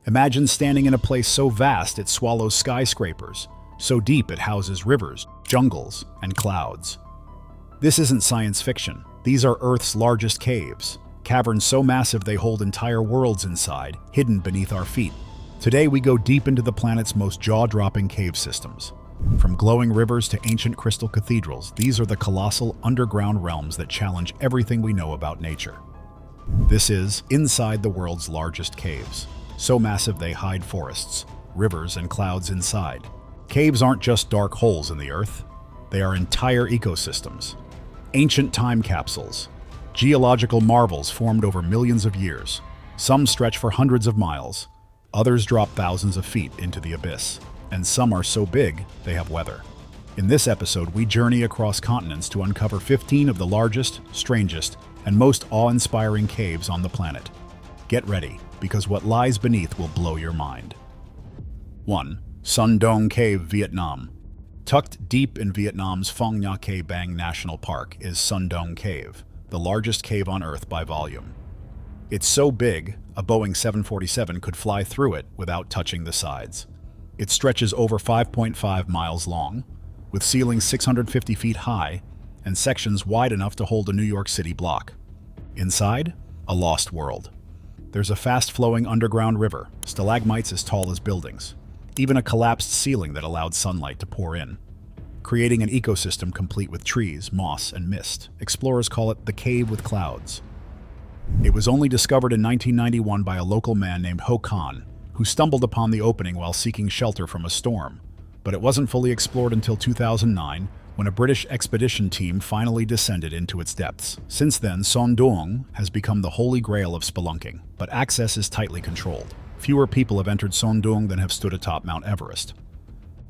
Imagine standing in a place so vast it swallows skyscrapers, so deep it houses rivers, jungles, and clouds. This isn't science fiction. These are Earth's largest caves, caverns so massive they hold entire worlds inside, hidden beneath our feet. Today we go deep into the planet's most jaw-dropping cave systems. From glowing rivers to ancient crystal cathedrals, these are the colossal underground realms that challenge everything we know about nature. This is inside the world's largest caves, so massive they hide forests, rivers, and clouds inside. Caves aren't just dark holes in the earth, they are entire ecosystems. Ancient time capsules, geological marvels formed over millions of years. Some stretch for hundreds of miles, others drop thousands of feet into the abyss, and some are so big they have weather. In this episode, we journey across continents to uncover 15 of the largest, strangest, and most awe-inspiring caves on the planet. Get ready, because what lies beneath will blow your mind. 1. Son Doong Cave, Vietnam. Tucked deep in Vietnam's Phong Nha Ke Bang National Park is Son Doong Cave, the largest cave on Earth by volume. It's so big, a Boeing 747 could fly through it without touching the sides. It stretches over 5.5 miles long, with ceilings 650 feet high and sections wide enough to hold a New York City block. Inside, a lost world. There's a fast-flowing underground river, stalagmites as tall as buildings, even a collapsed ceiling that allowed sunlight to pour in, creating an ecosystem complete with trees, moss, and mist. Explorers call it the Cave with Clouds. It was only discovered in 1991 by a local man named Ho Khan, who stumbled upon the opening while seeking shelter from a storm, but it wasn't fully explored until 2009, when a British expedition team finally descended into its depths. Since then, Son Doong has become the holy grail of spelunking, but access is tightly controlled. Fewer people have entered Son Doong than have stood atop Mount Everest.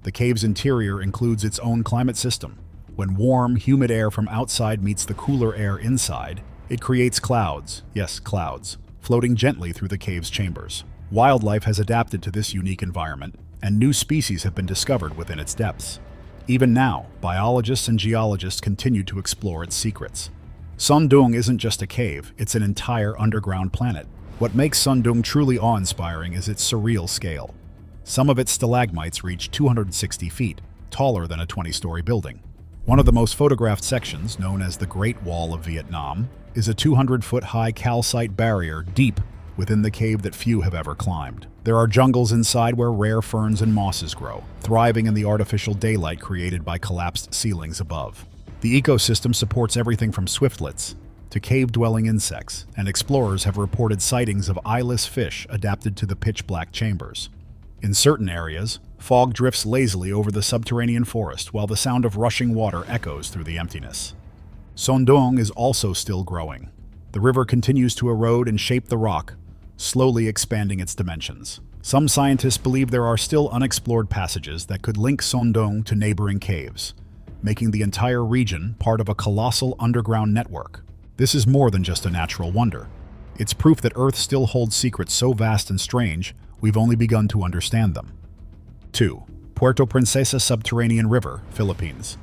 The cave's interior includes its own climate system. When warm, humid air from outside meets the cooler air inside, it creates clouds, yes, clouds, floating gently through the cave's chambers. Wildlife has adapted to this unique environment, and new species have been discovered within its depths. Even now, biologists and geologists continue to explore its secrets. Son Doong isn't just a cave, it's an entire underground planet. What makes Son Doong truly awe-inspiring is its surreal scale. Some of its stalagmites reach 260 feet, taller than a 20-story building. One of the most photographed sections, known as the Great Wall of Vietnam, is a 200-foot-high calcite barrier deep within the cave that few have ever climbed. There are jungles inside where rare ferns and mosses grow, thriving in the artificial daylight created by collapsed ceilings above. The ecosystem supports everything from swiftlets to cave-dwelling insects, and explorers have reported sightings of eyeless fish adapted to the pitch-black chambers. In certain areas, fog drifts lazily over the subterranean forest while the sound of rushing water echoes through the emptiness. Son Doong is also still growing. The river continues to erode and shape the rock, slowly expanding its dimensions. Some scientists believe there are still unexplored passages that could link Son Doong to neighboring caves, making the entire region part of a colossal underground network. This is more than just a natural wonder. It's proof that Earth still holds secrets so vast and strange, we've only begun to understand them. 2. Puerto Princesa Subterranean River, Philippines.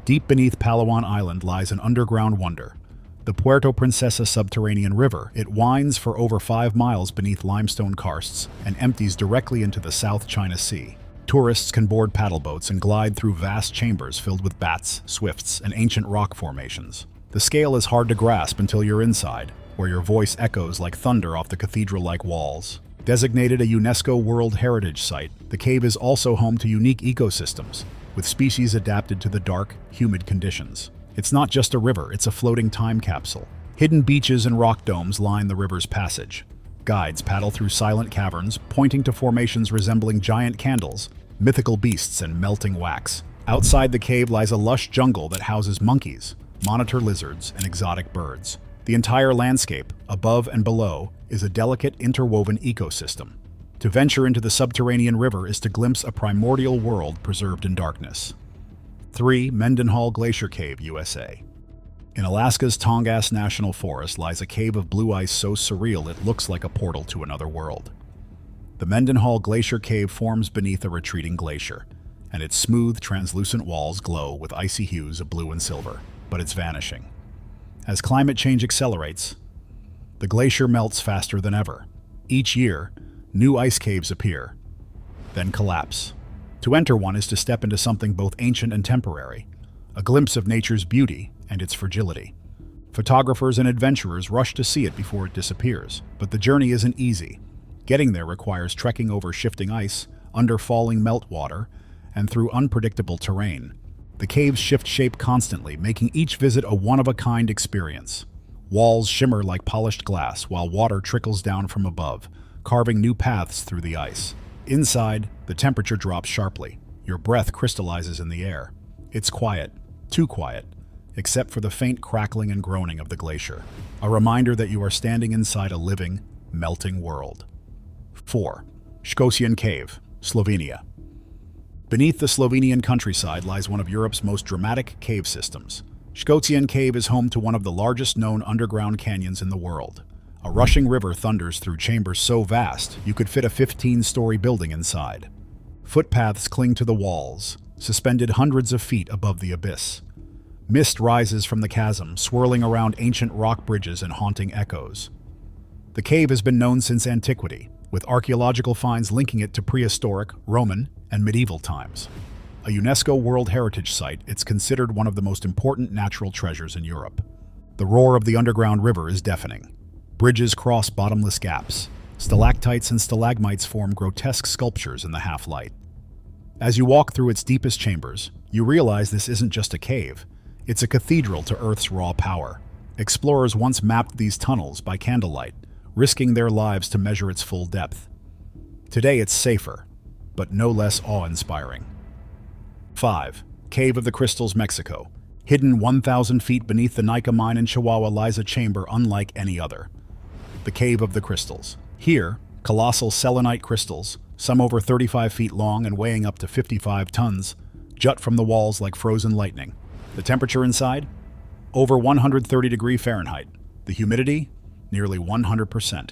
Deep beneath Palawan Island lies an underground wonder, the Puerto Princesa Subterranean River. It winds for over 5 miles beneath limestone karsts and empties directly into the South China Sea. Tourists can board paddle boats and glide through vast chambers filled with bats, swifts, and ancient rock formations. The scale is hard to grasp until you're inside, where your voice echoes like thunder off the cathedral-like walls. Designated a UNESCO World Heritage Site, the cave is also home to unique ecosystems, with species adapted to the dark, humid conditions. It's not just a river, it's a floating time capsule. Hidden beaches and rock domes line the river's passage. Guides paddle through silent caverns, pointing to formations resembling giant candles, mythical beasts, and melting wax. Outside the cave lies a lush jungle that houses monkeys, monitor lizards, and exotic birds. The entire landscape, above and below, is a delicate, interwoven ecosystem. To venture into the subterranean river is to glimpse a primordial world preserved in darkness. 3. Mendenhall Glacier Cave, USA. In Alaska's Tongass National Forest lies a cave of blue ice so surreal it looks like a portal to another world. The Mendenhall Glacier Cave forms beneath a retreating glacier, and its smooth, translucent walls glow with icy hues of blue and silver, but it's vanishing. As climate change accelerates, the glacier melts faster than ever. Each year, new ice caves appear, then collapse. To enter one is to step into something both ancient and temporary, a glimpse of nature's beauty and its fragility. Photographers and adventurers rush to see it before it disappears, but the journey isn't easy. Getting there requires trekking over shifting ice, under falling meltwater, and through unpredictable terrain. The caves shift shape constantly, making each visit a one-of-a-kind experience. Walls shimmer like polished glass, while water trickles down from above, carving new paths through the ice. Inside, the temperature drops sharply. Your breath crystallizes in the air. It's quiet, too quiet, except for the faint crackling and groaning of the glacier, a reminder that you are standing inside a living, melting world. 4. Škocjan Cave, Slovenia. Beneath the Slovenian countryside lies one of Europe's most dramatic cave systems. Škocjan Cave is home to one of the largest known underground canyons in the world. A rushing river thunders through chambers so vast you could fit a 15-story building inside. Footpaths cling to the walls, suspended hundreds of feet above the abyss. Mist rises from the chasm, swirling around ancient rock bridges and haunting echoes. The cave has been known since antiquity, with archaeological finds linking it to prehistoric, Roman, and medieval times. A UNESCO World Heritage Site, it's considered one of the most important natural treasures in Europe. The roar of the underground river is deafening. Bridges cross bottomless gaps. Stalactites and stalagmites form grotesque sculptures in the half-light. As you walk through its deepest chambers, you realize this isn't just a cave. It's a cathedral to Earth's raw power. Explorers once mapped these tunnels by candlelight, risking their lives to measure its full depth. Today it's safer, but no less awe-inspiring. 5. Cave of the Crystals, Mexico. Hidden 1,000 feet beneath the Nica mine in Chihuahua lies a chamber unlike any other. The Cave of the Crystals. Here, colossal selenite crystals, some over 35 feet long and weighing up to 55 tons, jut from the walls like frozen lightning. The temperature inside? Over 130 degrees Fahrenheit. The humidity? Nearly 100%.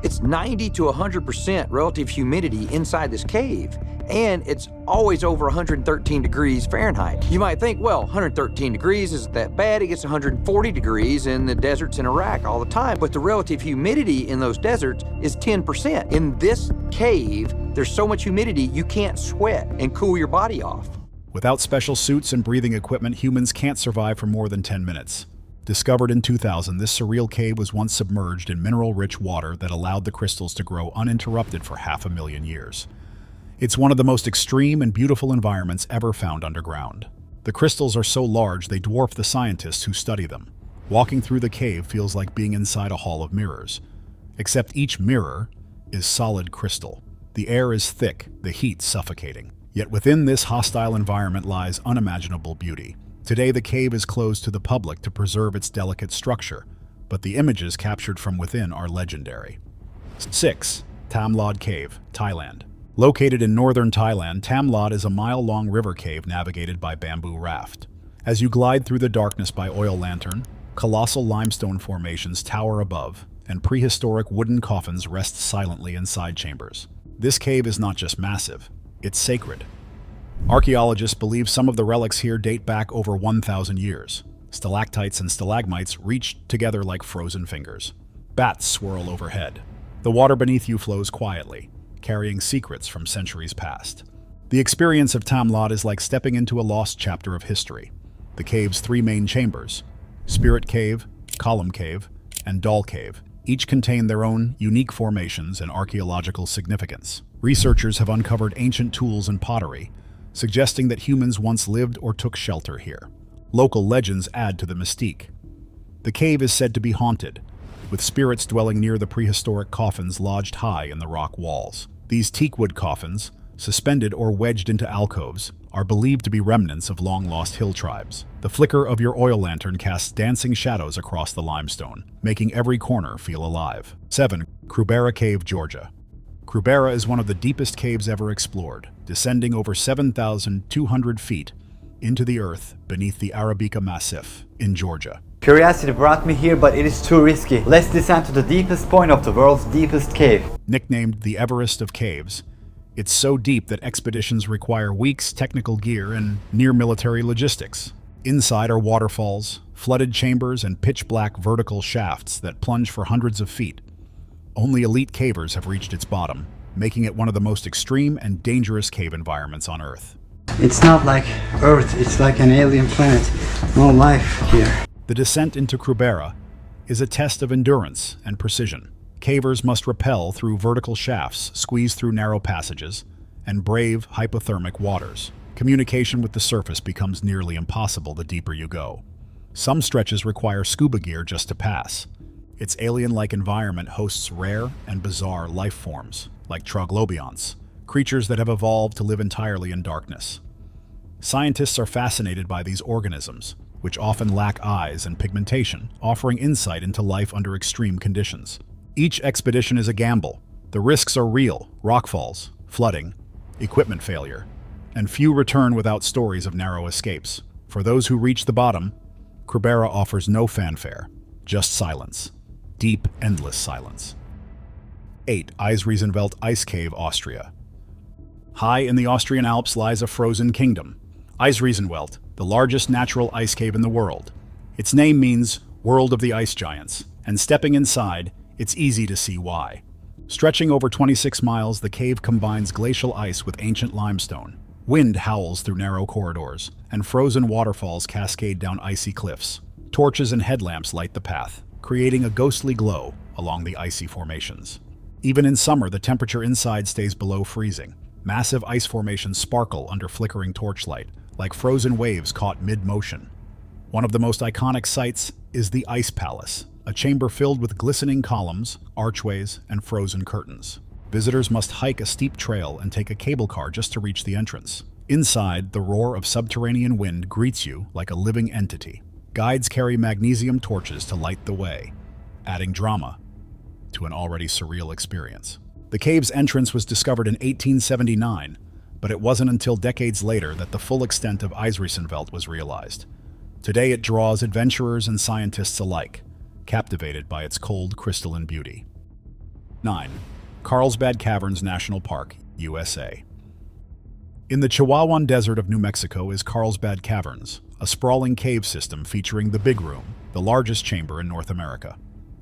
It's 90 to 100% relative humidity inside this cave, and it's always over 113 degrees Fahrenheit. You might think, well, 113 degrees isn't that bad. It gets 140 degrees in the deserts in Iraq all the time, but the relative humidity in those deserts is 10%. In this cave, there's so much humidity you can't sweat and cool your body off. Without special suits and breathing equipment, humans can't survive for more than 10 minutes. Discovered in 2000, this surreal cave was once submerged in mineral-rich water that allowed the crystals to grow uninterrupted for 500,000 years. It's one of the most extreme and beautiful environments ever found underground. The crystals are so large they dwarf the scientists who study them. Walking through the cave feels like being inside a hall of mirrors. Except each mirror is solid crystal. The air is thick, the heat suffocating. Yet within this hostile environment lies unimaginable beauty. Today the cave is closed to the public to preserve its delicate structure, but the images captured from within are legendary. 6. Tham Cave, Thailand. Located in northern Thailand, Tham is a mile-long river cave navigated by bamboo raft. As you glide through the darkness by oil lantern, colossal limestone formations tower above, and prehistoric wooden coffins rest silently in side chambers. This cave is not just massive, it's sacred. Archaeologists believe some of the relics here date back over 1,000 years. Stalactites and stalagmites reach together like frozen fingers. Bats swirl overhead. The water beneath you flows quietly, carrying secrets from centuries past. The experience of Tham is like stepping into a lost chapter of history. The cave's 3 main chambers, Spirit Cave, Column Cave, and Doll Cave, each contain their own unique formations and archaeological significance. Researchers have uncovered ancient tools and pottery, suggesting that humans once lived or took shelter here. Local legends add to the mystique. The cave is said to be haunted, with spirits dwelling near the prehistoric coffins lodged high in the rock walls. These teakwood coffins, suspended or wedged into alcoves, are believed to be remnants of long-lost hill tribes. The flicker of your oil lantern casts dancing shadows across the limestone, making every corner feel alive. 7. Krubera Cave, Georgia. Krubera is one of the deepest caves ever explored, descending over 7,200 feet into the earth beneath the Arabica Massif in Georgia. Curiosity brought me here, but it is too risky. Let's descend to the deepest point of the world's deepest cave. Nicknamed the Everest of Caves, it's so deep that expeditions require weeks, technical gear, and near-military logistics. Inside are waterfalls, flooded chambers, and pitch-black vertical shafts that plunge for hundreds of feet. Only elite cavers have reached its bottom, making it one of the most extreme and dangerous cave environments on Earth. It's not like Earth, it's like an alien planet. No life here. The descent into Krubera is a test of endurance and precision. Cavers must rappel through vertical shafts, squeeze through narrow passages, and brave hypothermic waters. Communication with the surface becomes nearly impossible the deeper you go. Some stretches require scuba gear just to pass. Its alien-like environment hosts rare and bizarre life forms, like troglobionts, creatures that have evolved to live entirely in darkness. Scientists are fascinated by these organisms, which often lack eyes and pigmentation, offering insight into life under extreme conditions. Each expedition is a gamble. The risks are real: rockfalls, flooding, equipment failure, and few return without stories of narrow escapes. For those who reach the bottom, Krubera offers no fanfare, just silence. Deep, endless silence. 8. Eisriesenwelt Ice Cave, Austria. High in the Austrian Alps lies a frozen kingdom, Eisriesenwelt, the largest natural ice cave in the world. Its name means World of the Ice Giants, and stepping inside, it's easy to see why. Stretching over 26 miles, the cave combines glacial ice with ancient limestone. Wind howls through narrow corridors, and frozen waterfalls cascade down icy cliffs. Torches and headlamps light the path, creating a ghostly glow along the icy formations. Even in summer, the temperature inside stays below freezing. Massive ice formations sparkle under flickering torchlight, like frozen waves caught mid-motion. One of the most iconic sights is the Ice Palace, a chamber filled with glistening columns, archways, and frozen curtains. Visitors must hike a steep trail and take a cable car just to reach the entrance. Inside, the roar of subterranean wind greets you like a living entity. Guides carry magnesium torches to light the way, adding drama to an already surreal experience. The cave's entrance was discovered in 1879, but it wasn't until decades later that the full extent of Eisriesenwelt was realized. Today it draws adventurers and scientists alike, captivated by its cold, crystalline beauty. 9. Carlsbad Caverns National Park, USA. In the Chihuahuan Desert of New Mexico is Carlsbad Caverns, a sprawling cave system featuring the Big Room, the largest chamber in North America.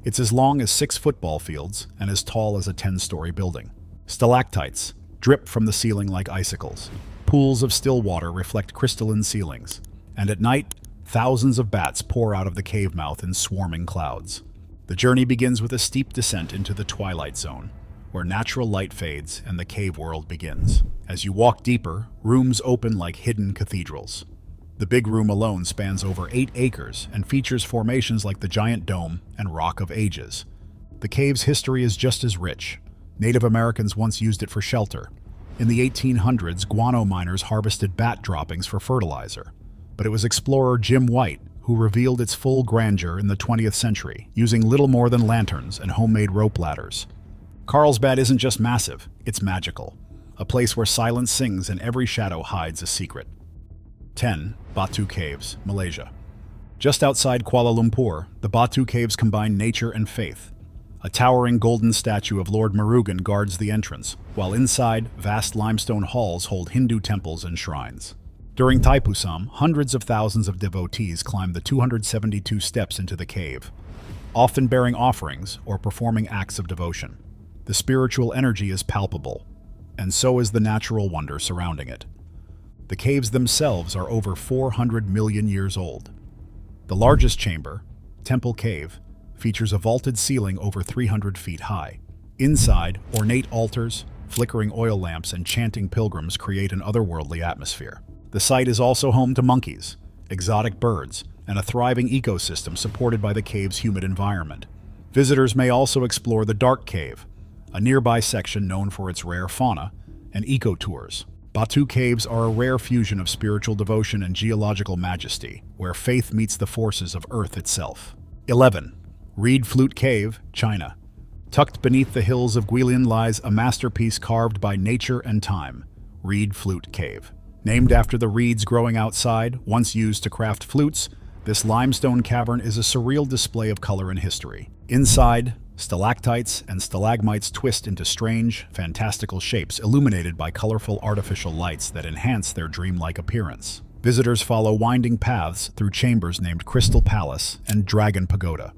It's as long as 6 football fields and as tall as a 10-story building. Stalactites drip from the ceiling like icicles. Pools of still water reflect crystalline ceilings. And at night, thousands of bats pour out of the cave mouth in swarming clouds. The journey begins with a steep descent into the twilight zone, where natural light fades and the cave world begins. As you walk deeper, rooms open like hidden cathedrals. The Big Room alone spans over 8 acres and features formations like the Giant Dome and Rock of Ages. The cave's history is just as rich. Native Americans once used it for shelter. In the 1800s, guano miners harvested bat droppings for fertilizer. But it was explorer Jim White who revealed its full grandeur in the 20th century, using little more than lanterns and homemade rope ladders. Carlsbad isn't just massive, it's magical. A place where silence sings and every shadow hides a secret. 10. Batu Caves, Malaysia. Just outside Kuala Lumpur, the Batu Caves combine nature and faith. A towering golden statue of Lord Murugan guards the entrance, while inside, vast limestone halls hold Hindu temples and shrines. During Thaipusam, hundreds of thousands of devotees climb the 272 steps into the cave, often bearing offerings or performing acts of devotion. The spiritual energy is palpable, and so is the natural wonder surrounding it. The caves themselves are over 400 million years old. The largest chamber, Temple Cave, features a vaulted ceiling over 300 feet high. Inside, ornate altars, flickering oil lamps, and chanting pilgrims create an otherworldly atmosphere. The site is also home to monkeys, exotic birds, and a thriving ecosystem supported by the cave's humid environment. Visitors may also explore the Dark Cave, a nearby section known for its rare fauna, and eco-tours. Batu Caves are a rare fusion of spiritual devotion and geological majesty, where faith meets the forces of Earth itself. 11. Reed Flute Cave, China. Tucked beneath the hills of Guilin lies a masterpiece carved by nature and time, Reed Flute Cave. Named after the reeds growing outside, once used to craft flutes, this limestone cavern is a surreal display of color and history. Inside, stalactites and stalagmites twist into strange, fantastical shapes illuminated by colorful artificial lights that enhance their dreamlike appearance. Visitors follow winding paths through chambers named Crystal Palace and Dragon Pagoda.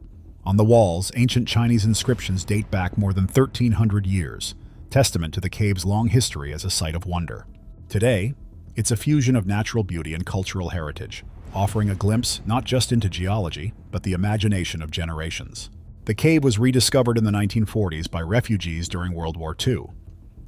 On the walls, ancient Chinese inscriptions date back more than 1,300 years, testament to the cave's long history as a site of wonder. Today, it's a fusion of natural beauty and cultural heritage, offering a glimpse not just into geology, but the imagination of generations. The cave was rediscovered in the 1940s by refugees during World War II.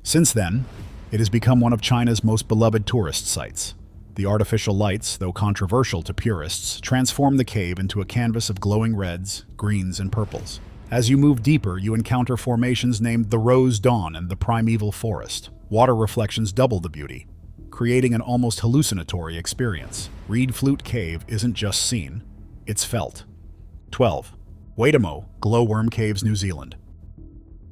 Since then, it has become one of China's most beloved tourist sites. The artificial lights, though controversial to purists, transform the cave into a canvas of glowing reds, greens, and purples. As you move deeper, you encounter formations named the Rose Dawn and the Primeval Forest. Water reflections double the beauty, creating an almost hallucinatory experience. Reed Flute Cave isn't just seen, it's felt. 12. Waitomo, Glowworm Caves, New Zealand.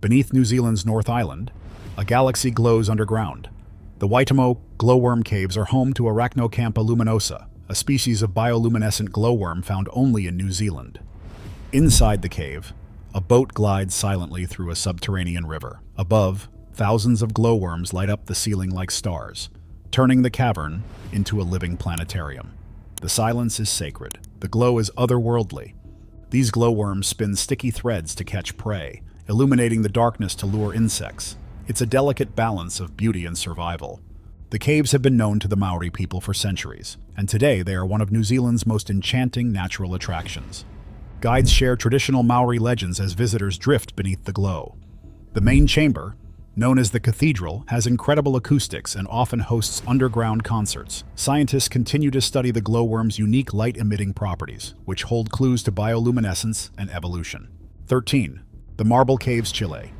Beneath New Zealand's North Island, a galaxy glows underground. The Waitomo glowworm caves are home to Arachnocampa luminosa, a species of bioluminescent glowworm found only in New Zealand. Inside the cave, a boat glides silently through a subterranean river. Above, thousands of glowworms light up the ceiling like stars, turning the cavern into a living planetarium. The silence is sacred. The glow is otherworldly. These glowworms spin sticky threads to catch prey, illuminating the darkness to lure insects. It's a delicate balance of beauty and survival. The caves have been known to the Maori people for centuries, and today they are one of New Zealand's most enchanting natural attractions. Guides share traditional Maori legends as visitors drift beneath the glow. The main chamber, known as the Cathedral, has incredible acoustics and often hosts underground concerts. Scientists continue to study the glowworm's unique light-emitting properties, which hold clues to bioluminescence and evolution. 13. The Marble Caves, Chile.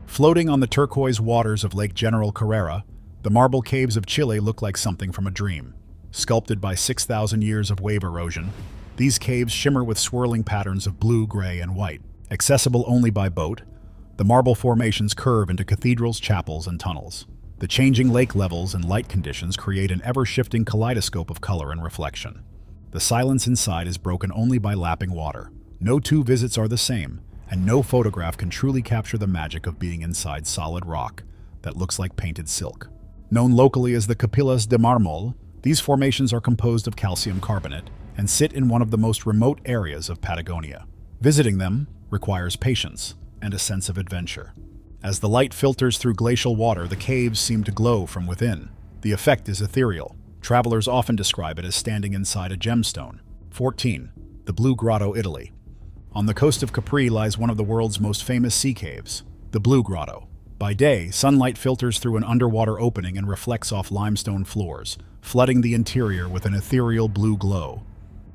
Floating on the turquoise waters of Lake General Carrera, the marble caves of Chile look like something from a dream. Sculpted by 6,000 years of wave erosion, these caves shimmer with swirling patterns of blue, gray, and white. Accessible only by boat, the marble formations curve into cathedrals, chapels, and tunnels. The changing lake levels and light conditions create an ever-shifting kaleidoscope of color and reflection. The silence inside is broken only by lapping water. No two visits are the same, and no photograph can truly capture the magic of being inside solid rock that looks like painted silk. Known locally as the Capillas de Mármol, these formations are composed of calcium carbonate and sit in one of the most remote areas of Patagonia. Visiting them requires patience and a sense of adventure. As the light filters through glacial water, the caves seem to glow from within. The effect is ethereal. Travelers often describe it as standing inside a gemstone. 14. The Blue Grotto, Italy. On the coast of Capri lies one of the world's most famous sea caves, the Blue Grotto. By day, sunlight filters through an underwater opening and reflects off limestone floors, flooding the interior with an ethereal blue glow.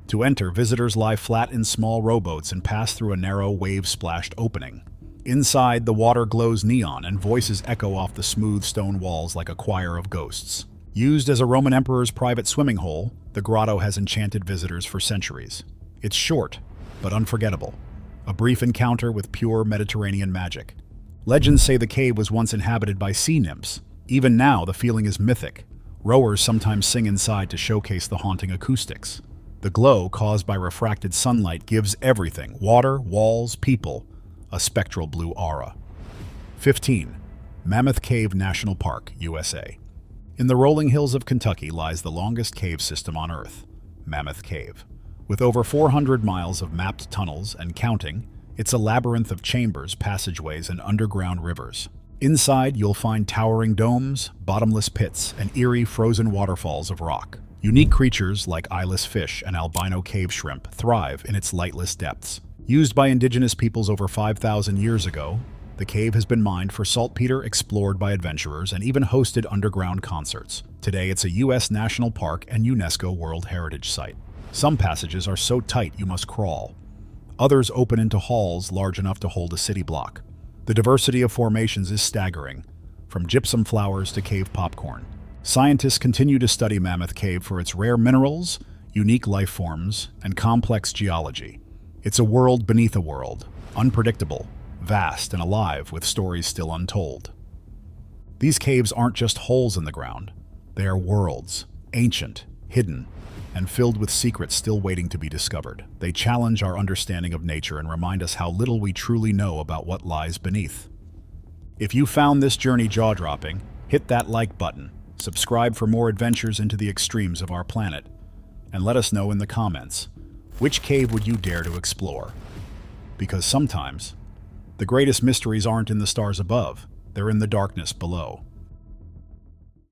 To enter, visitors lie flat in small rowboats and pass through a narrow, wave-splashed opening. Inside, the water glows neon and voices echo off the smooth stone walls like a choir of ghosts. Used as a Roman emperor's private swimming hole, the grotto has enchanted visitors for centuries. It's short, but unforgettable. A brief encounter with pure Mediterranean magic. Legends say the cave was once inhabited by sea nymphs. Even now, the feeling is mythic. Rowers sometimes sing inside to showcase the haunting acoustics. The glow caused by refracted sunlight gives everything, water, walls, people, a spectral blue aura. 15. Mammoth Cave National Park, USA. In the rolling hills of Kentucky lies the longest cave system on Earth, Mammoth Cave. With over 400 miles of mapped tunnels and counting, it's a labyrinth of chambers, passageways, and underground rivers. Inside, you'll find towering domes, bottomless pits, and eerie frozen waterfalls of rock. Unique creatures like eyeless fish and albino cave shrimp thrive in its lightless depths. Used by indigenous peoples over 5,000 years ago, the cave has been mined for saltpeter, explored by adventurers, and even hosted underground concerts. Today, it's a U.S. national park and UNESCO World Heritage Site. Some passages are so tight you must crawl. Others open into halls large enough to hold a city block. The diversity of formations is staggering, from gypsum flowers to cave popcorn. Scientists continue to study Mammoth Cave for its rare minerals, unique life forms, and complex geology. It's a world beneath a world, unpredictable, vast, and alive with stories still untold. These caves aren't just holes in the ground. They are worlds, ancient, hidden, and filled with secrets still waiting to be discovered. They challenge our understanding of nature and remind us how little we truly know about what lies beneath. If you found this journey jaw-dropping, hit that like button, subscribe for more adventures into the extremes of our planet, and let us know in the comments, which cave would you dare to explore? because sometimes the greatest mysteries aren't in the stars above, they're in the darkness below.